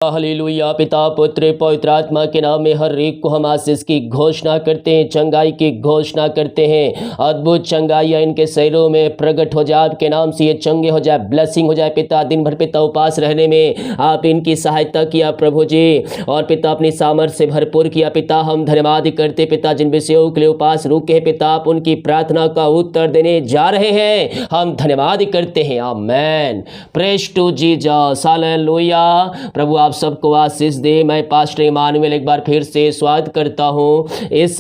Hallelujah. पिता पुत्र पवित्र आत्मा के नाम में हर एक को हम आशीष की घोषणा करते हैं, चंगाई की घोषणा करते हैं। अद्भुत चंगाइयाँ इनके शरीरों में प्रकट हो जाए, आपके नाम से ये चंगे हो जाए, ब्लेसिंग हो जाए। पिता दिन भर पिता उपास रहने में आप इनकी सहायता किया प्रभु जी, और पिता अपनी सामर्थ्य से भरपूर किया। पिता हम धन्यवाद करते पिता, जिन विषयों के लिए उपास रुके हैं पिता, आप उनकी प्रार्थना का उत्तर देने जा रहे हैं। हम धन्यवाद करते हैं। Amen. Praise to Jesus. Hallelujah. प्रभु आप सबको आशीष दे। मैं पास्टर इमानुएल एक बार फिर से स्वागत करता हूँ इस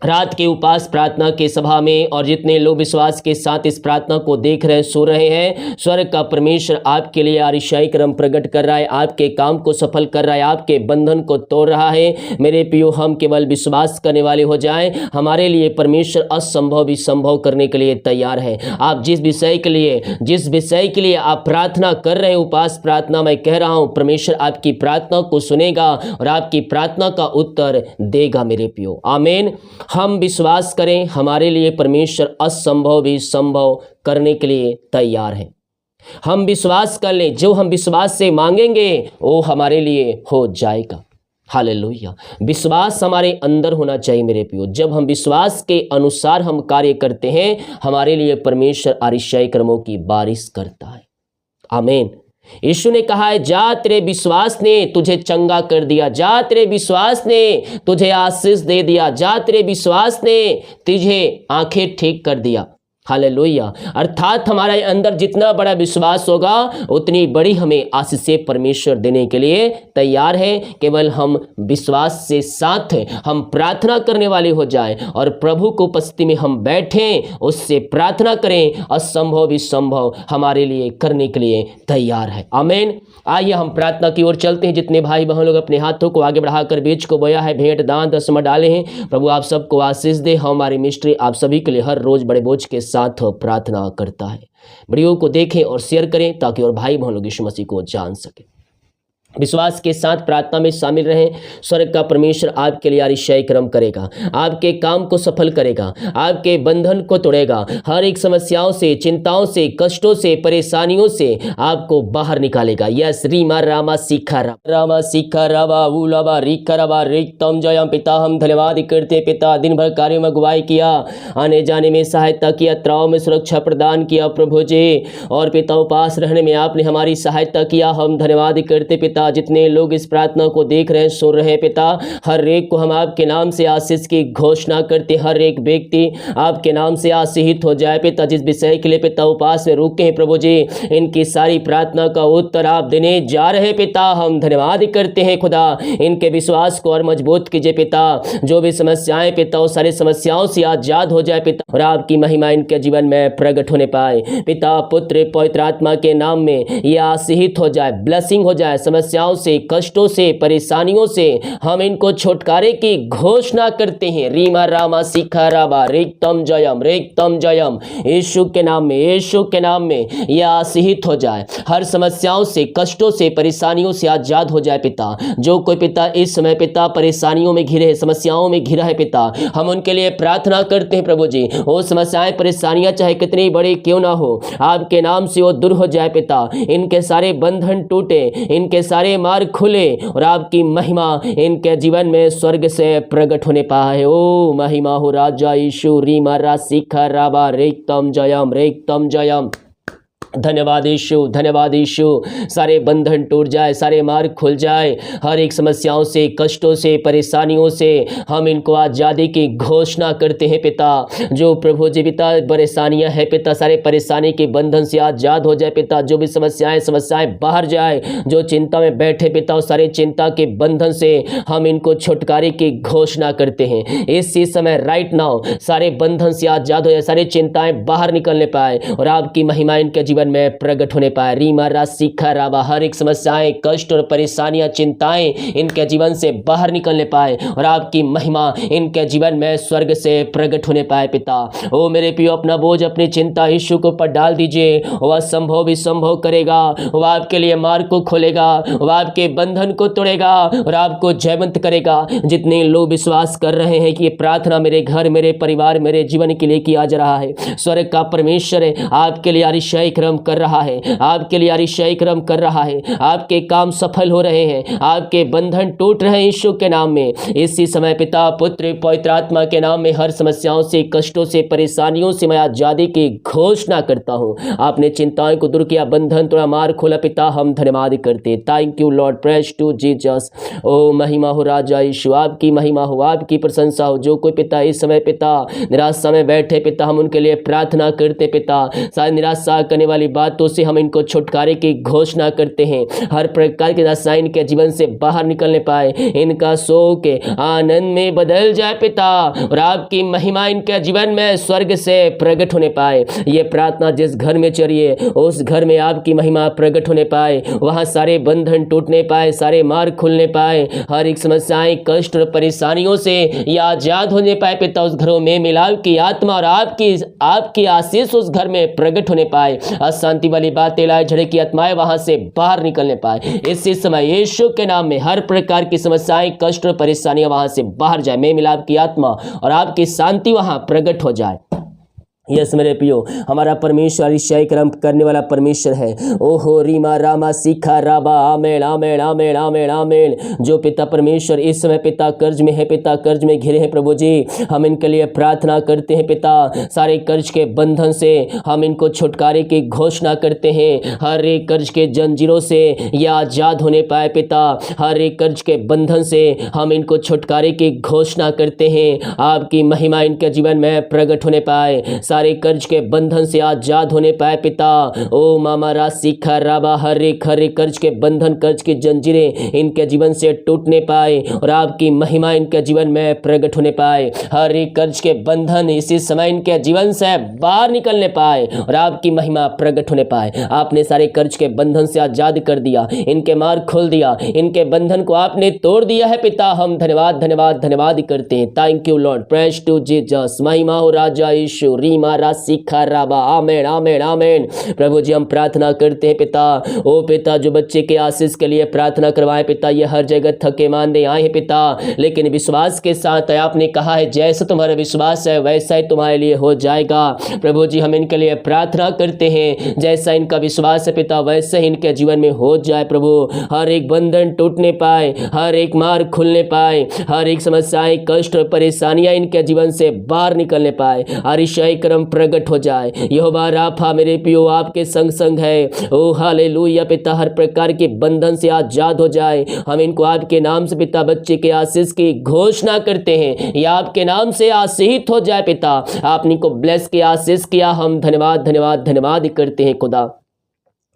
रात के उपास प्रार्थना के सभा में, और जितने लोग विश्वास के साथ इस प्रार्थना को देख रहे हैं, सुन रहे हैं, स्वर्ग का परमेश्वर आपके लिए आरिशाई क्रम प्रकट कर रहा है, आपके काम को सफल कर रहा है, आपके बंधन को तोड़ रहा है। मेरे प्रियो, हम केवल विश्वास करने वाले हो जाएं। हमारे लिए परमेश्वर असंभव भी संभव करने के लिए तैयार है। आप जिस विषय के लिए आप प्रार्थना कर रहे हैं, उपास प्रार्थना, मैं कह रहा हूँ परमेश्वर आपकी प्रार्थना को सुनेगा और आपकी प्रार्थना का उत्तर देगा मेरे प्रियो। आमीन। हम विश्वास करें, हमारे लिए परमेश्वर असंभव भी संभव करने के लिए तैयार है। हम विश्वास कर लें, जो हम विश्वास से मांगेंगे वो हमारे लिए हो जाएगा। हालेलुया। विश्वास हमारे अंदर होना चाहिए मेरे प्रियो। जब हम विश्वास के अनुसार हम कार्य करते हैं, हमारे लिए परमेश्वर आरिशाई कर्मों की बारिश करता है। आमीन। यीशु ने कहा है, जा तेरे विश्वास ने तुझे चंगा कर दिया, जा तेरे विश्वास ने तुझे आशीष दे दिया, जा तेरे विश्वास ने तुझे आंखें ठीक कर दिया। हालेलुया। अर्थात हमारे अंदर जितना बड़ा विश्वास होगा, उतनी बड़ी हमें आशीषें परमेश्वर देने के लिए तैयार है। केवल हम विश्वास से साथ हम प्रार्थना करने वाले हो जाए और प्रभु को उपस्थिति में हम बैठें, उससे प्रार्थना करें, असंभव भी संभव हमारे लिए करने के लिए तैयार है। आमीन। आइए हम प्रार्थना की ओर चलते हैं। जितने भाई बहन लोग अपने हाथों को आगे बढ़ाकर बीज को बोया है, भेंट दान दसमा डाले हैं, प्रभु आप सबको आशीष दे। हमारी मिस्ट्री आप सभी के लिए हर रोज बड़े बोझ के साथ प्रार्थना करता है। वीडियो को देखें और शेयर करें ताकि और भाई बहन लोग यीशु मसीह को जान सके। विश्वास के साथ प्रार्थना में शामिल रहें। स्वर्ग का परमेश्वर आपके लिए आरिशाई कर्म करेगा, आपके काम को सफल करेगा, आपके बंधन को तोड़ेगा, हर एक समस्याओं से, चिंताओं से, कष्टों से, परेशानियों से आपको बाहर निकालेगा। यस रीमा रामा सीखा रामा उलाबा रिका रबा रिक्तम जयम। पिता हम धन्यवाद करते पिता, दिन भर कार्य में अगुवाई किया, आने जाने में सहायता किया, त्राव में सुरक्षा प्रदान किया प्रभु जी, और पिता उपास रहने में आपने हमारी सहायता किया। हम धन्यवाद करते पिता, जितने लोग इस प्रार्थना को देख रहे हैं, सुन रहे हैं पिता, हर एक को हम आपके नाम से आशीष की घोषणा करते। हर एक व्यक्ति आपके नाम से आशीषित हो जाए पिता। जिस विषय के लिए पिता उपास में रुके हैं प्रभु जी, इनकी सारी प्रार्थना का उत्तर आप देने जा रहे हैं पिता। हम धन्यवाद करते हैं खुदा, इनके विश्वास को और मजबूत कीजिए पिता। जो भी समस्याएं पिता, वो सारी समस्याओं से आजाद हो जाए पिता, और आपकी महिमा इनके जीवन में प्रकट होने पाए पिता। पुत्र पवित्र आत्मा के नाम में ये आशीषित हो जाए, ब्लेसिंग हो जाए। समस्याओं से, कष्टों से, परेशानियों से हम इनको छुटकारे की घोषणा करते हैं। रीमा रामा सीखा राबा रेक्तम जयम। यीशु के नाम में, यीशु के नाम में यह आशीषित हो जाए। हर समस्याओं से, कष्टों से, परेशानियों से आजाद हो जाए पिता। जो कोई पिता इस समय पिता परेशानियों में घिरे, समस्याओं में घिरा है पिता, हम उनके लिए प्रार्थना करते हैं प्रभु जी। वो समस्याएं, परेशानियां चाहे कितनी बड़ी क्यों ना हो, आपके नाम से वो दूर हो जाए पिता। इनके सारे बंधन टूटे, इनके सारे मार्ग खुले, और आपकी महिमा इनके जीवन में स्वर्ग से प्रकट होने पाए। ओ महिमा हो राजा यीशु। रीमा रा सीखा राबा रेक्तम जयम। धन्यवाद यीशु, धन्यवाद यीशु। सारे बंधन टूट जाए, सारे मार्ग खुल जाए। हर एक समस्याओं से, कष्टों से, परेशानियों से हम इनको आज़ादी की घोषणा करते हैं पिता। जो प्रभु जी पिता परेशानियां हैं पिता, सारे परेशानी के बंधन से आज़ाद हो जाए पिता। जो भी समस्याएं बाहर जाए, जो चिंता में बैठे पिता, उस सारे चिंता के बंधन से हम इनको छुटकारे की घोषणा करते हैं। इसी समय राइट नाउ सारे बंधन से आज़ाद हो जाए, सारी चिंताएं बाहर निकलने पाए, और आपकी महिमा इनके जीवन में प्रकट होने पाए। रीमा रा सीखा राबा, हर एक समस्याएं, कष्ट और परेशानियां, चिंताएं इनके जीवन से बाहर निकलने पाए, और आपकी महिमा इनके जीवन में स्वर्ग से प्रकट होने पाए पिता। ओ मेरे प्रियो, अपना बोझ, अपनी चिंता यीशु के ऊपर डाल दीजिए। वह संभव भी संभव करेगा, वह आपके लिए मार्ग को खोलेगा, वह आपके बंधन को तोड़ेगा और आपको जयवंत करेगा। जितने लोग विश्वास कर रहे हैं कि ये प्रार्थना मेरे घर, मेरे परिवार, मेरे जीवन के लिए किया जा रहा है, स्वर्ग का परमेश्वर आपके लिए आरिशाई क्रम कर रहा है, आपके लिए अरिशाई क्रम कर रहा है, आपके काम सफल हो रहे हैं, आपके बंधन टूट रहे हैं यीशु के नाम में। इसी समय पिता, पुत्र, पवित्र आत्मा के नाम में हर समस्याओं से, कष्टों से, परेशानियों से मैं आजादी की घोषणा करता हूँ। आपने चिंताओं को दूर किया, बंधन तोड़ा, मार खोला पिता, हम धन्यवाद करते। Thank you Lord, praise to Jesus. ओ महिमा हो राजा यीशु, आपकी महिमा हो, आपकी प्रशंसा हो। जो कोई पिता इस समय पिता निराशा में बैठे पिता, हम उनके लिए प्रार्थना करते पिता। सारी निराशा करने वाली बातों से हम इनको छुटकारे की घोषणा करते हैं। हर प्रकार के निराशा इनके जीवन से बाहर निकलने पाए, इनका शोक आनंद में बदल जाए पिता, और आपकी महिमा इनके जीवन में स्वर्ग से प्रकट होने पाए। ये प्रार्थना जिस घर में चलिए उस घर में आपकी महिमा प्रकट होने पाए, वहाँ सारे बंधन टूटने पाए, सारे मार्ग खुलने पाए, हर एक समस्याएं, कष्ट और परेशानियों से ये आजाद होने पाए पिता। उस घरों में मिलाप की आत्मा और आपकी आशीष उस घर में प्रकट होने पाए। अशांति वाली बातें, लाए झड़े की आत्माएं वहां से बाहर निकलने पाए। इसी समय यीशु के नाम में हर प्रकार की समस्याएं, कष्ट और परेशानियां वहां से बाहर जाए। में मिलाप की आत्मा और आपकी शांति वहां प्रकट हो जाए। यस मेरे पियो, हमारा परमेश्वर अरिशाई कर्म करने वाला परमेश्वर है। ओहो रीमा रामा सीखा राबा, आमेन आमेन आमेन आमेन आमेन। जो पिता परमेश्वर इस समय पिता कर्ज में है, पिता कर्ज में घिरे हैं प्रभु जी, हम इनके लिए प्रार्थना करते हैं पिता। सारे कर्ज के बंधन से हम इनको छुटकारे की घोषणा करते हैं। हर एक कर्ज के जंजीरों से ये आजाद होने पाए पिता। हर एक कर्ज के बंधन से हम इनको छुटकारे की घोषणा करते हैं। आपकी महिमा इनके जीवन में प्रकट होने पाए, सारे कर्ज के बंधन से आजाद होने पाए पिता। ओ मामा राशि खराबा, हर एक कर्ज के बंधन, कर्ज की जंजीरें इनके जीवन से टूटने पाए और आपकी महिमा इनके जीवन में प्रकट होने पाए। हर एक कर्ज के बंधन इसी समय इनके जीवन से बाहर निकलने पाए और आपकी महिमा प्रकट होने पाए। आपने सारे कर्ज के बंधन से आजाद कर दिया, इनके मार्ग खोल दिया, इनके बंधन को आपने तोड़ दिया है पिता। हम धन्यवाद धन्यवाद धन्यवाद करते हैं। Thank you Lord, praise to Jesus. महिमा हो राजा यीशु, रीमा राशि खराबा, आमेन आमेन आमेन। प्रभु जी हम प्रार्थना करते हैं पिता। ओ पिता, जो बच्चे के आशीष के लिए प्रार्थना करवाए पिता, ये हर जगह थके मांदे आए हैं पिता, लेकिन विश्वास के साथ आपने कहा है जैसा तुम्हारा विश्वास है वैसा ही तुम्हारे लिए हो जाएगा। प्रभु जी हम इनके लिए प्रार्थना करते हैं, जैसा इनका विश्वास है पिता वैसे ही इनके जीवन में हो जाए प्रभु। हर एक बंधन टूटने पाए, हर एक मार्ग खुलने पाए, हर एक समस्याएं, कष्ट और परेशानियां इनके जीवन से बाहर निकलने पाए। अरिशाई कर्म प्रकट हो जाए। यहोवा राफा मेरे पियो आपके संग संग है। ओ हालेलुया पिता, हर प्रकार के बंधन से आजाद हो जाए। हम इनको आपके नाम से पिता बच्चे के आशीष की घोषणा करते हैं, या आपके नाम से आशीषित हो जाए पिता। आपने को ब्लेस किया, आशीष किया, हम धन्यवाद धन्यवाद धन्यवाद करते हैं खुदा।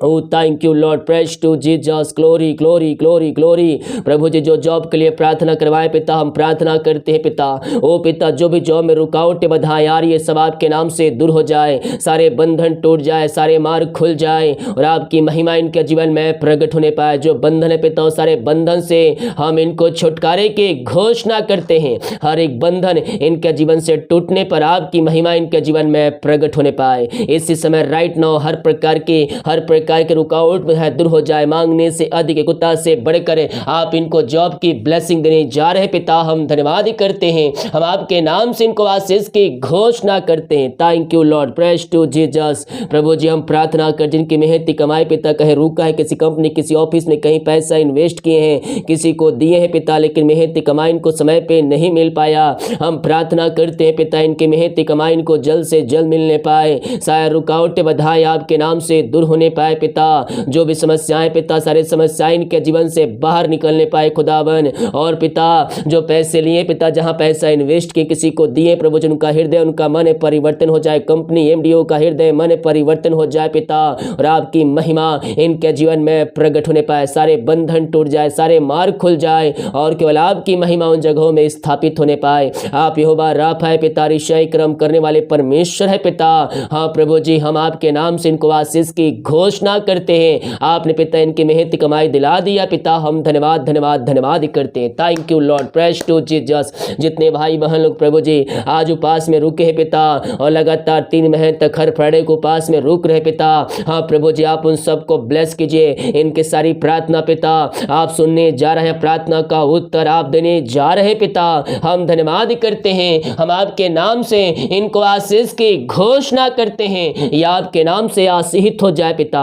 ओ thank you Lord, praise to Jesus. Glory glory glory glory. प्रभु जी जो जॉब के लिए प्रार्थना करवाए पिता, हम प्रार्थना करते हैं पिता। ओ पिता, जो भी जॉब में रुकावटें बाधाएं आ रही है सब आपके नाम से दूर हो जाए, सारे बंधन टूट जाए, सारे मार्ग खुल जाए और आपकी महिमा इनके जीवन में प्रकट होने पाए। जो बंधन है पिता, सारे बंधन से हम इनको छुटकारे की घोषणा करते हैं। हर एक बंधन इनके जीवन से टूटने पर आपकी महिमा इनके जीवन में प्रकट होने पाए। इसी समय राइट नाउ हर प्रकार के रुकावट है दूर हो जाए। मांगने से अधिक, कुत्ता से बढ़कर आप इनको जॉब की ब्लेसिंग देने जा रहे पिता। हम धन्यवाद करते हैं, हम आपके नाम से इनको आशीष की घोषणा करते हैं। Thank you Lord, praise to Jesus. प्रभु जी हम प्रार्थना कर, जिनकी मेहनती कमाई पिता कहीं रुका है, किसी कंपनी किसी ऑफिस में कहीं पैसा इन्वेस्ट किए हैं, किसी को दिए हैं पिता, लेकिन मेहनती कमाई इनको समय पे नहीं मिल पाया। हम प्रार्थना करते हैं पिता, इनकी मेहनती कमाई इनको जल्द से जल्द मिलने पाए। सारे रुकावटें बाधाएं आपके नाम से दूर होने पाए पिता। जो भी समस्याएं पिता, सारे समस्याएं इनके जीवन से बाहर निकलने पाए खुदावन। और पिता जो पैसे लिए पिता, जहां पैसा इन्वेस्ट किए, किसी को दिए प्रभु, जो उनका हृदय, उनका मन परिवर्तन हो जाए। कंपनी एमडीओ का हृदय मन परिवर्तन हो जाए पिता, और आपकी महिमा इनके जीवन में प्रकट होने पाए। सारे बंधन टूट जाए, सारे मार्ग खुल जाए और केवल आपकी महिमा उन जगहों में स्थापित होने पाए। आप यहोवा राफा है पिता, अरिशाई कर्म करने वाले परमेश्वर है पिता। हाँ प्रभु जी, हम आपके नाम से इनको आशीष की घोषणा घोषणा करते हैं। आपने पिता इनकी मेहनत कमाई दिला दिया पिता, हम धन्यवाद धन्यवाद धन्यवाद करते हैं। Thank you Lord, praise to Jesus. जितने भाई बहन लोग प्रभु जी आज उपास में रुके हैं पिता, और लगातार 3 महीने तक हर फ्राइडे को उपास में रुक रहे पिता, हाँ प्रभु जी आप उन सबको ब्लेस कीजिए। इनके सारी प्रार्थना पिता आप सुनने जा रहे हैं, प्रार्थना का उत्तर आप देने जा रहे पिता। हम धन्यवाद करते हैं, हम आपके नाम से इनको आशीष की घोषणा करते हैं, या आपके नाम से आशीषित हो जाए पिता।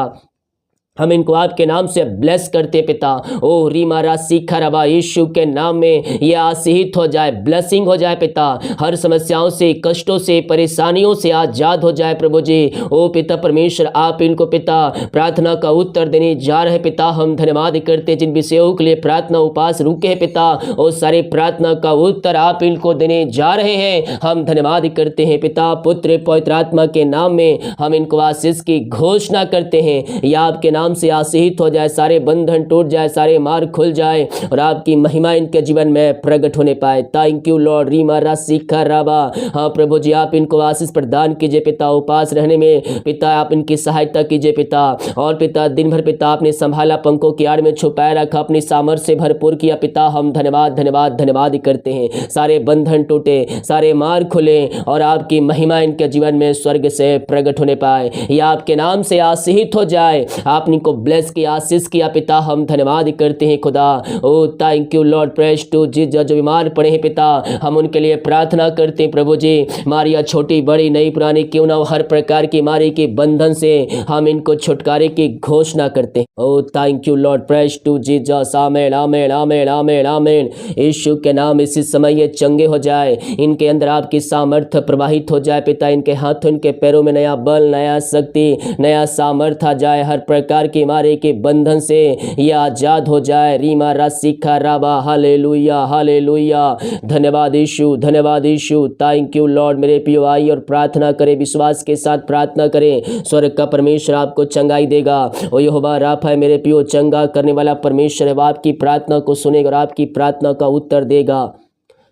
हम इनको आपके नाम से ब्लेस करते पिता। ओ रीमा राशि खरबा यीशु के नाम में ये आशीषित हो जाए, ब्लेसिंग हो जाए पिता। हर समस्याओं से, कष्टों से, परेशानियों से आजाद हो जाए प्रभु जी। ओ पिता परमेश्वर आप इनको पिता प्रार्थना का उत्तर देने जा रहे पिता। हम धन्यवाद करते जिन विषयों के लिए प्रार्थना उपास रुके हैं पिता, और सारे प्रार्थना का उत्तर आप इनको देने जा रहे हैं। हम धन्यवाद करते हैं पिता, पुत्र पवित्र आत्मा के नाम में हम इनको आशीष की घोषणा करते हैं। या आपके नाम से आशीषित हो जाए, सारे बंधन टूट जाए, सारे मार्ग खुल जाए, और आपकी महिमा इनके जीवन में प्रकट होने पाए। थैंक यू लॉर्ड, रीमा राशि खराबा। हाँ प्रभु जी आप इनको आशीष प्रदान कीजिए पिता। उपास रहने में पिता आप इनकी सहायता कीजिए पिता। और पिता दिन भर पिता आपने संभाला, पंखों की आड़ में छुपाए रखा, अपनी सामर्थ्य से भरपूर किया पिता। हम धन्यवाद धन्यवाद धन्यवाद करते हैं। सारे बंधन टूटे, सारे मार्ग खुले, और आपकी महिमा इनके जीवन में स्वर्ग से प्रकट होने पाए। या आपके नाम से आशीषित हो जाए। आपने को ब्लेस किया, आशीष किया पिता। हम धन्यवाद करते हैं खुदा। ओ thank you Lord, praise to Jesus. जो बीमार पड़े हैं पिता हम उनके लिए प्रार्थना करते हैं प्रभु जी। मारिया छोटी बड़ी नई पुरानी क्यों ना हो, हर प्रकार की मारी के बंधन से हम इनको छुटकारे की घोषणा करते हैं। ओ thank you Lord, praise to Jesus. Amen amen amen amen amen. यीशु के नाम इसी समय ये चंगे हो जाए, इनके अंदर आपकी सामर्थ्य प्रवाहित हो जाए पिता। इनके हाथों इनके पैरों में नया बल, नया शक्ति, नया सामर्थ्य आ जाए। हर प्रकार की मारे के बंधन से ये आजाद हो जाए। रीमा राशि खराबा। Hallelujah hallelujah. धन्यवाद यीशु, धन्यवाद यीशु। Thank you Lord. मेरे प्रियो आई और प्रार्थना करें, विश्वास के साथ प्रार्थना करें। स्वर्ग का परमेश्वर आपको चंगाई देगा। ओ यहोवा राफा है मेरे प्रियो, चंगा करने वाला परमेश्वर है। वो आपकी प्रार्थना को सुनेगा और आपकी प्रार्थना का उत्तर देगा।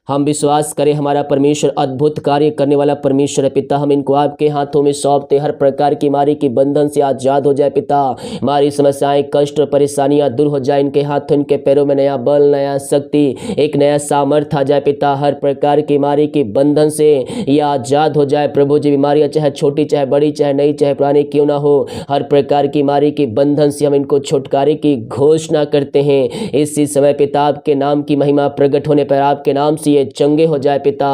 हम विश्वास करें हमारा परमेश्वर अद्भुत कार्य करने वाला परमेश्वर है पिता। हम इनको आपके हाथों में सौंपते, हर प्रकार की मारी की बंधन से आजाद हो जाए पिता। हमारी समस्याएं, कष्ट और परेशानियां दूर हो जाए। इनके हाथों इनके पैरों में नया बल, नया शक्ति, एक नया सामर्थ्य आ जाए पिता। हर प्रकार की मारी की बंधन से ये आजाद हो जाए प्रभु जी। बीमारियां चाहे छोटी, चाहे बड़ी, चाहे नई, चाहे पुरानी क्यों ना हो, हर प्रकार की मारी की बंधन से हम इनको छुटकारे की घोषणा करते हैं। इसी समय पिता आपके नाम की महिमा प्रकट होने पर आपके नाम से चंगे हो जाए पिता।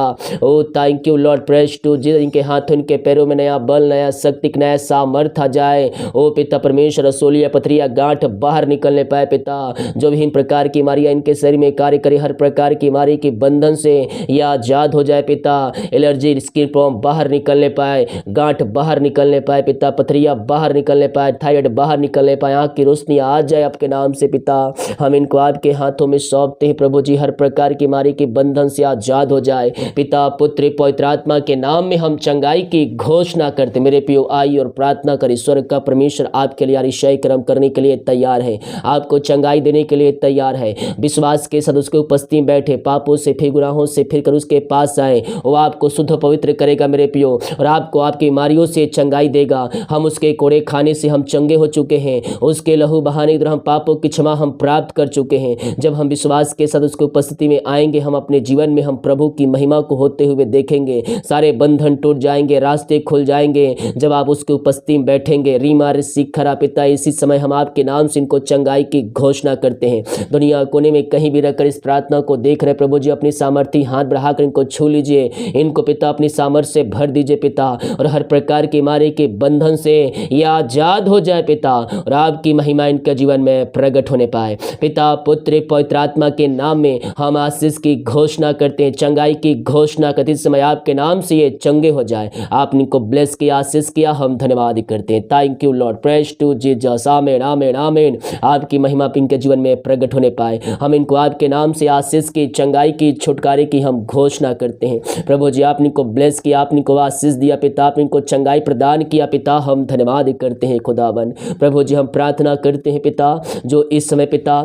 ओ thank you Lord, praise to Jesus. इनके हाथों इनके पैरों में नया बल, नया शक्ति, नया सामर्थ्य आ जाए। ओ पिता परमेश्वर, रसोलिया पथरिया गांठ बाहर निकलने पाए पिता। जो भी इन प्रकार की बीमारियां इनके शरीर में कार्य करे, हर प्रकार की बीमारी के बंधन से यह आजाद हो जाए पिता। एलर्जी, स्किन प्रॉब्लम बाहर निकलने पाए, गांठ बाहर निकलने पाए पिता, पथरिया बाहर निकलने पाए, थायराइड बाहर निकलने पाए, आंख की रोशनी आ जाए आपके नाम से पिता। हम इनको आपके हाथों में सौंपते हैं प्रभु जी। हर प्रकार की बीमारी के बंधन से आजाद हो जाए पिता, पुत्र पवित्र आत्मा के नाम में हम चंगाई की घोषणा करते। मेरे प्रियो आई और प्रार्थना करें। स्वर्ग का परमेश्वर आपके लिए अतिशय कर्म करने के लिए तैयार है, आपको चंगाई देने के लिए तैयार है। विश्वास के साथ उसके उपस्थिति में बैठे, पापों से फिर गुनाहों से फिर कर उसके पास आए। वो आपको शुद्ध पवित्र करेगा मेरे प्रियो, और आपको आपकी बीमारियों से चंगाई देगा। हम उसके कोड़े खाने से हम चंगे हो चुके हैं, उसके लहू बहाने द्वारा हम पापों की क्षमा हम प्राप्त कर चुके हैं। जब हम विश्वास के साथ उसकी उपस्थिति में आएंगे, हम अपने जीवन में हम प्रभु की महिमा को होते हुए देखेंगे। सारे बंधन टूट जाएंगे, रास्ते खुल जाएंगे जब आप उसके उपस्थिति में बैठेंगे। रीमा खरा पिता, इसी समय हम आपके नाम से इनको चंगाई की घोषणा करते हैं। दुनिया कोने में कहीं भी रहकर इस प्रार्थना को देख रहे प्रभु जी, अपनी सामर्थ्य हाथ बढ़ाकर इनको छू लीजिए। इनको पिता अपनी सामर्थ्य से भर दीजिए पिता, और हर प्रकार की मारे के बंधन से यह आजाद हो जाए पिता, और आपकी महिमा इनके जीवन में प्रकट होने पाए। पिता, पुत्र पवित्र आत्मा के नाम में हम आशीष की घोषणा करते हैं, चंगाई की घोषणा करते। इस समय आपके नाम से ये चंगे हो जाए। आपने इनको ब्लेस किया, आशीष किया, हम धन्यवाद करते हैं। Thank you Lord, praise to Jesus. Amen amen amen. आपकी महिमा इनके जीवन में प्रकट होने पाए। हम इनको आपके नाम से आशीष की, चंगाई की, छुटकारे की हम घोषणा करते हैं। प्रभु जी आपने इनको ब्लेस किया, आपने इनको आशीष दिया पिता, आपने इनको चंगाई प्रदान किया पिता, हम धन्यवाद करते हैं खुदावन। प्रभु जी हम प्रार्थना करते हैं पिता, जो इस समय पिता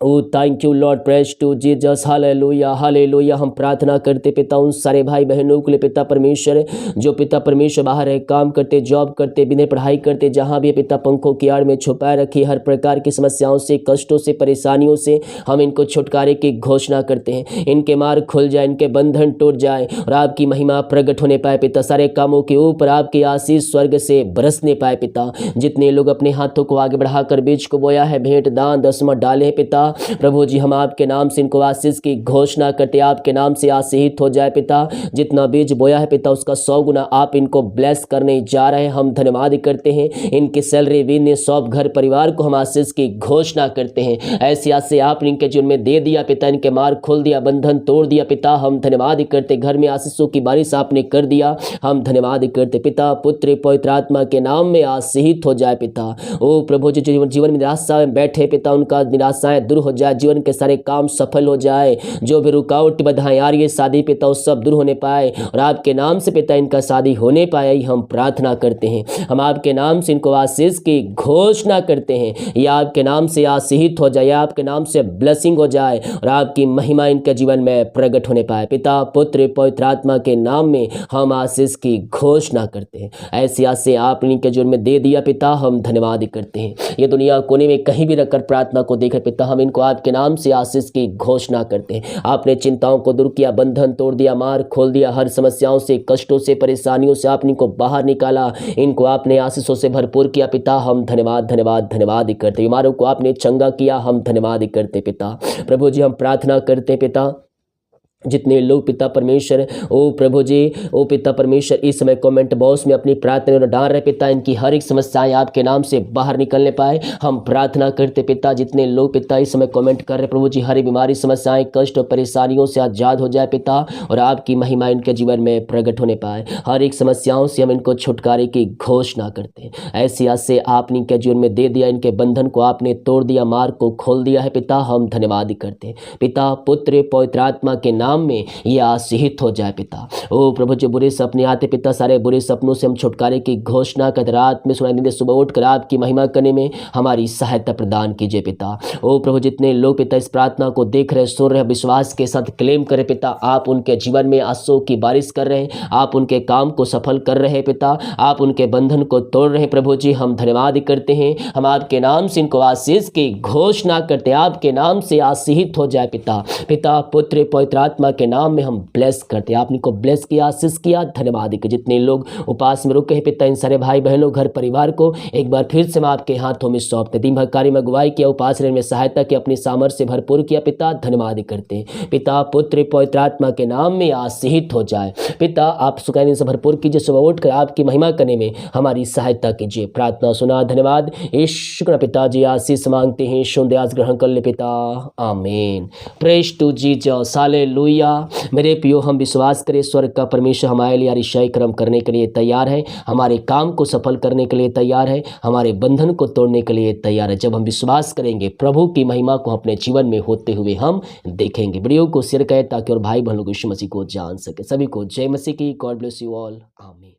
ओ thank you Lord, praise to Jesus, hallelujah hallelujah. हम प्रार्थना करते पिता उन सारे भाई बहनों के लिए पिता परमेश्वर, जो पिता परमेश्वर बाहर है, काम करते, जॉब करते, बिना पढ़ाई करते, जहाँ भी पिता पंखों की आड़ में छुपाए रखी हर प्रकार की समस्याओं से, कष्टों से, परेशानियों से हम इनको छुटकारे की घोषणा करते हैं। इनके मार्ग खुल जाए, इनके बंधन टूट जाए और आपकी महिमा प्रकट होने पाए पिता। सारे कामों के ऊपर आपकी आशीष स्वर्ग से बरसने पाए पिता। जितने लोग अपने हाथों को आगे बढ़ाकर बीज को बोया है, भेंट दान दसवां डाले हैं पिता, प्रभु जी हम आपके नाम से इनको आशीष की घोषणा करते, आपके नाम से आशीषित हो जाए पिता। जितना बीज बोया है पिता उसका 100 गुना आप इनको ब्लेस करने जा रहे हैं। हम धन्यवाद करते हैं। इनकी सैलरी बिजनेस सब घर परिवार को हम आशीष की घोषणा करते हैं। ऐसी आशीष आपने इनके जीवन में दे दिया पिता, इनके मार्ग खोल दिया, बंधन तोड़ दिया पिता। हम धन्यवाद करते, घर में आशीषों की बारिश आपने कर दिया। हम धन्यवाद करते पिता, पुत्र पवित्र आत्मा के नाम में आशीषित हो जाए पिता। ओ प्रभु जी जीवन में निराशा में बैठे पिता, उनका निराशाएं दूर हो जाए, जीवन के सारे काम सफल हो जाए, जो भी रुकावट बाधाएं आ रही है शादी पिता उस सब दूर होने पाए और आपके नाम से पिता इनका शादी होने पाए, हम प्रार्थना करते हैं। हम आपके नाम से इनको आशीष की घोषणा करते हैं। या आपके नाम से आशीषित हो जाए, आपके नाम से ब्लेसिंग हो जाए और आपकी महिमा इनके जीवन में प्रकट होने पाए पिता, पुत्र पवित्र आत्मा के नाम में हम आशीष की घोषणा करते हैं। ऐसी आशीष आपने इनके जीवन में दे दिया पिता, हम धन्यवाद करते हैं। ये दुनिया कोने में कहीं भी रखकर प्रार्थना को देकर पिता हम इनको आपके नाम से आशीष की घोषणा करते हैं। आपने चिंताओं को दूर किया, बंधन तोड़ दिया, मार्ग खोल दिया, हर समस्याओं से, कष्टों से, परेशानियों से आपने इनको बाहर निकाला, इनको आपने आशीषों से भरपूर किया पिता। हम धन्यवाद धन्यवाद धन्यवाद करते, बीमारों को आपने चंगा किया, हम धन्यवाद करते पिता। प्रभु जी हम प्रार्थना करते पिता, जितने लोग पिता परमेश्वर ओ प्रभु जी ओ पिता परमेश्वर इस समय कमेंट बॉक्स में अपनी प्रार्थना में डाल रहे पिता, इनकी हर एक समस्याएं आपके नाम से बाहर निकलने पाए, हम प्रार्थना करते पिता। जितने लोग पिता इस समय कमेंट कर रहे प्रभु जी, हर एक बीमारी, समस्याएं, कष्ट और परेशानियों से आजाद हो जाए पिता और आपकी महिमा इनके जीवन में प्रकट होने पाए। हर एक समस्याओं से हम इनको छुटकारे की घोषणा करते हैं। ऐसी आशीष आपने इनके जीवन में दे दिया, इनके बंधन को आपने तोड़ दिया, मार्ग को खोल दिया है पिता। हम धन्यवाद करते हैं पिता, पुत्र पवित्र आत्मा के नाम में ये आशीषित हो जाए पिता। ओ प्रभु जो बुरे सपने आते पिता, सारे बुरे सपनों से हम छुटकारे की घोषणा कर, रात में सुनाई देते सुबह उठकर आपकी महिमा करने में हमारी सहायता प्रदान कीजिए पिता। ओ प्रभु जितने लोग पिता इस प्रार्थना को देख रहे, सुन रहे, विश्वास के साथ क्लेम करे पिता, आप उनके जीवन में आशीषों की बारिश कर रहे हैं, आप उनके काम को सफल कर रहे हैं पिता, आप उनके बंधन को तोड़ रहे हैं प्रभु जी। हम धन्यवाद करते हैं, हम आपके नाम से इनको आशीष की घोषणा करते, आपके नाम से आशीषित हो जाए पिता। पिता पुत्र पवित्र आत्मा के नाम में हम ब्लेस करते हैं, आपने को ब्लेस किया, आशीष किया, धन्यवाद। जितने लोग उपास में रुके हैं पिता, इन सारे भाई बहनों, घर परिवार को एक बार फिर से हम आपके हाथों में सौंपते। दिन भर कार्य में अगुवाई किया, उपास में सहायता की, अपनी सामर्थ्य से भरपूर किया पिता, धन्यवाद करते हैं पिता, पुत्र पवित्र आत्मा के नाम में आशीषित हो जाए पिता। आप सुखाने से भरपूर कीजिए, सुबह उठकर आपकी महिमा करने में हमारी सहायता कीजिए। प्रार्थना सुना, धन्यवाद ईश्वर पिताजी, आशीष मांगते हैं, शुद्ध ग्रहण कर ले पिता, आमीन। Praise to Jesus, hallelujah. मेरे प्रियो हम विश्वास करें स्वर्ग का परमेश्वर हमारे लिए अतिशय कर्म करने के लिए तैयार है, हमारे काम को सफल करने के लिए तैयार है, हमारे बंधन को तोड़ने के लिए तैयार है। जब हम विश्वास करेंगे प्रभु की महिमा को अपने जीवन में होते हुए हम देखेंगे। वीडियो को शेयर करें ताकि और भाई बहनों को यीशु मसीह को जान सके। सभी को जय मसीह की। गॉड ब्लेस यू ऑल, आमीन।